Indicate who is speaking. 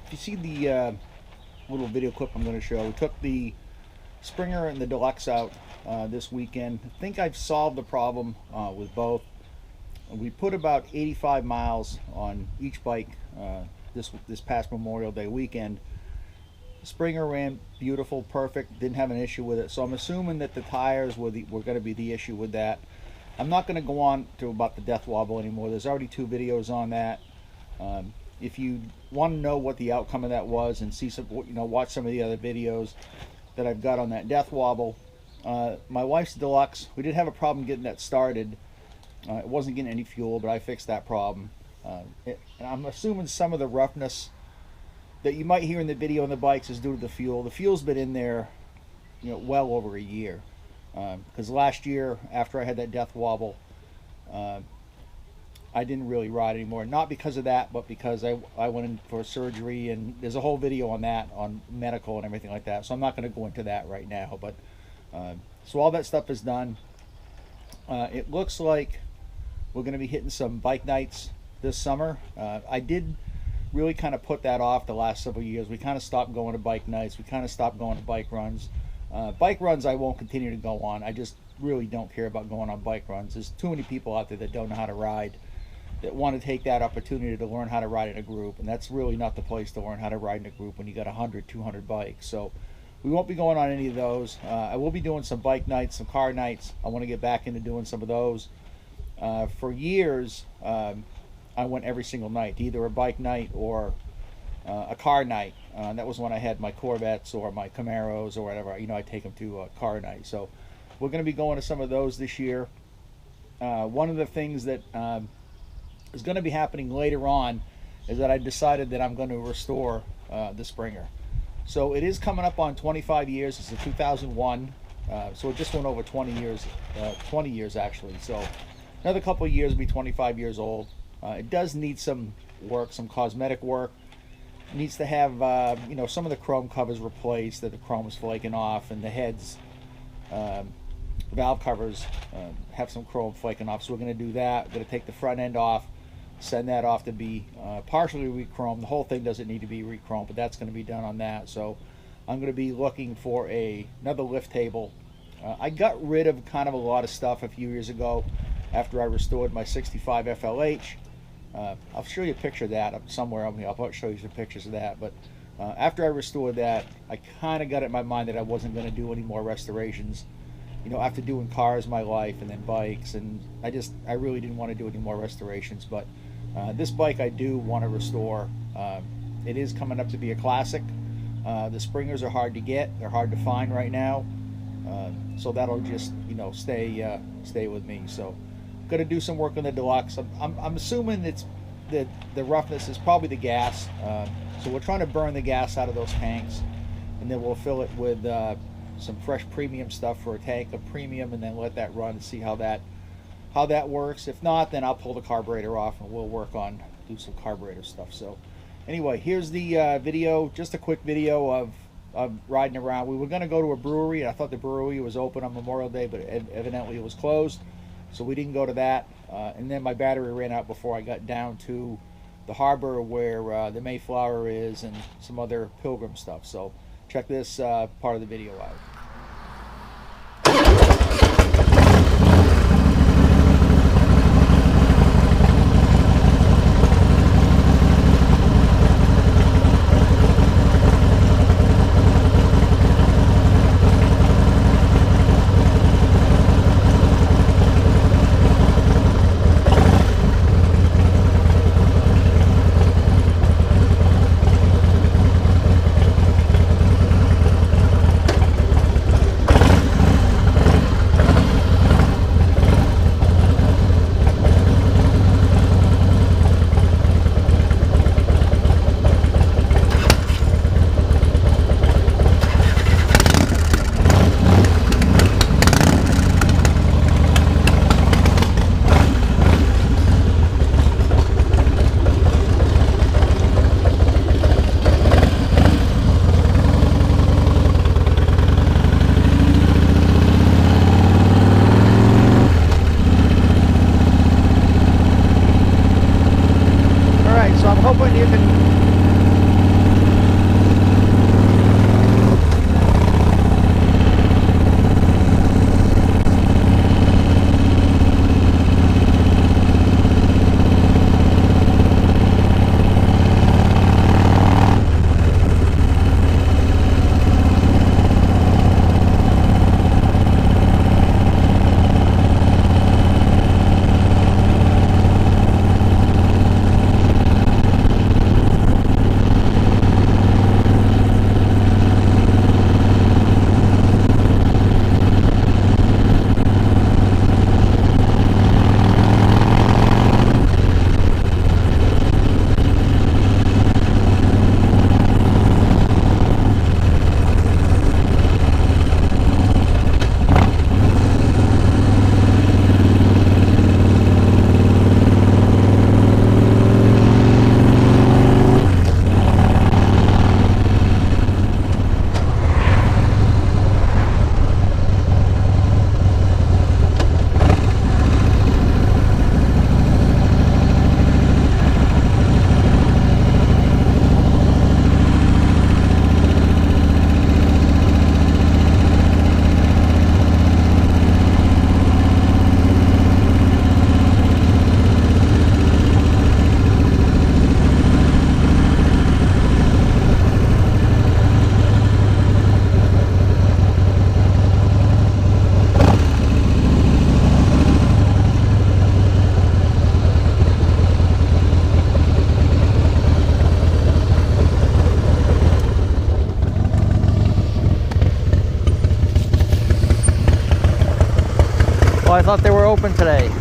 Speaker 1: if you see the little video clip I'm going to show, we took the Springer and the Deluxe out this weekend. I think I've solved the problem with both. We put about 85 miles on each bike this past Memorial Day weekend. Springer ran beautiful, perfect, didn't have an issue with it. So I'm assuming that the tires were going to be the issue with that. I'm not going to go on to about the death wobble anymore. There's already 2 videos on that. If you want to know what the outcome of that was and see some, watch some of the other videos that I've got on that death wobble. My wife's Deluxe, we did have a problem getting that started. It wasn't getting any fuel, but I fixed that problem. And I'm assuming some of the roughness that you might hear in the video on the bikes is due to the fuel. The fuel's been in there, well over a year. Because last year, after I had that death wobble, I didn't really ride anymore. Not because of that, but because I went in for surgery, and there's a whole video on that, on medical and everything like that. So I'm not going to go into that right now. But so all that stuff is done. It looks like we're going to be hitting some bike nights this summer. I did really kind of put that off the last several years. We kind of stopped going to bike nights. We kind of stopped going to bike runs. Bike runs I won't continue to go on. I just really don't care about going on bike runs. There's too many people out there that don't know how to ride, that want to take that opportunity to learn how to ride in a group, and that's really not the place to learn how to ride in a group when you got 100, 200 bikes. So we won't be going on any of those. I will be doing some bike nights, some car nights. I want to get back into doing some of those. For years, I went every single night, either a bike night or a car night. That was when I had my Corvettes or my Camaros or whatever. I take them to a car night. So we're going to be going to some of those this year. One of the things that is going to be happening later on is that I decided that I'm going to restore the Springer. So it is coming up on 25 years. It's a 2001, so it just went over 20 years, 20 years actually. So another couple of years will be 25 years old. It does need some work, some cosmetic work. It needs to have some of the chrome covers replaced, that the chrome is flaking off, and the heads, valve covers have some chrome flaking off. So we're going to do that. We're going to take the front end off, send that off to be partially re-chromed. The whole thing doesn't need to be re-chromed, but that's going to be done on that. So I'm going to be looking for another lift table. I got rid of kind of a lot of stuff a few years ago after I restored my 65 FLH. I'll show you a picture of that up somewhere. I'll show you some pictures of that. But after I restored that, I kind of got it in my mind that I wasn't going to do any more restorations. After doing cars my life and then bikes, and I really didn't want to do any more restorations. But this bike I do want to restore. It is coming up to be a classic. The Springers are hard to get. They're hard to find right now. So that'll just stay with me. So going to do some work on the Deluxe. I'm assuming it's the roughness is probably the gas. So we're trying to burn the gas out of those tanks, and then we'll fill it with some fresh premium stuff for a tank of premium, and then let that run and see how that works. If not, then I'll pull the carburetor off and we'll do some carburetor stuff. So anyway, here's the video, just a quick video of riding around. We were going to go to a brewery, and I thought the brewery was open on Memorial Day, but evidently it was closed, so we didn't go to that. And then my battery ran out before I got down to the harbor where the Mayflower is, and some other pilgrim stuff. So check this part of the video out. thought they were open today.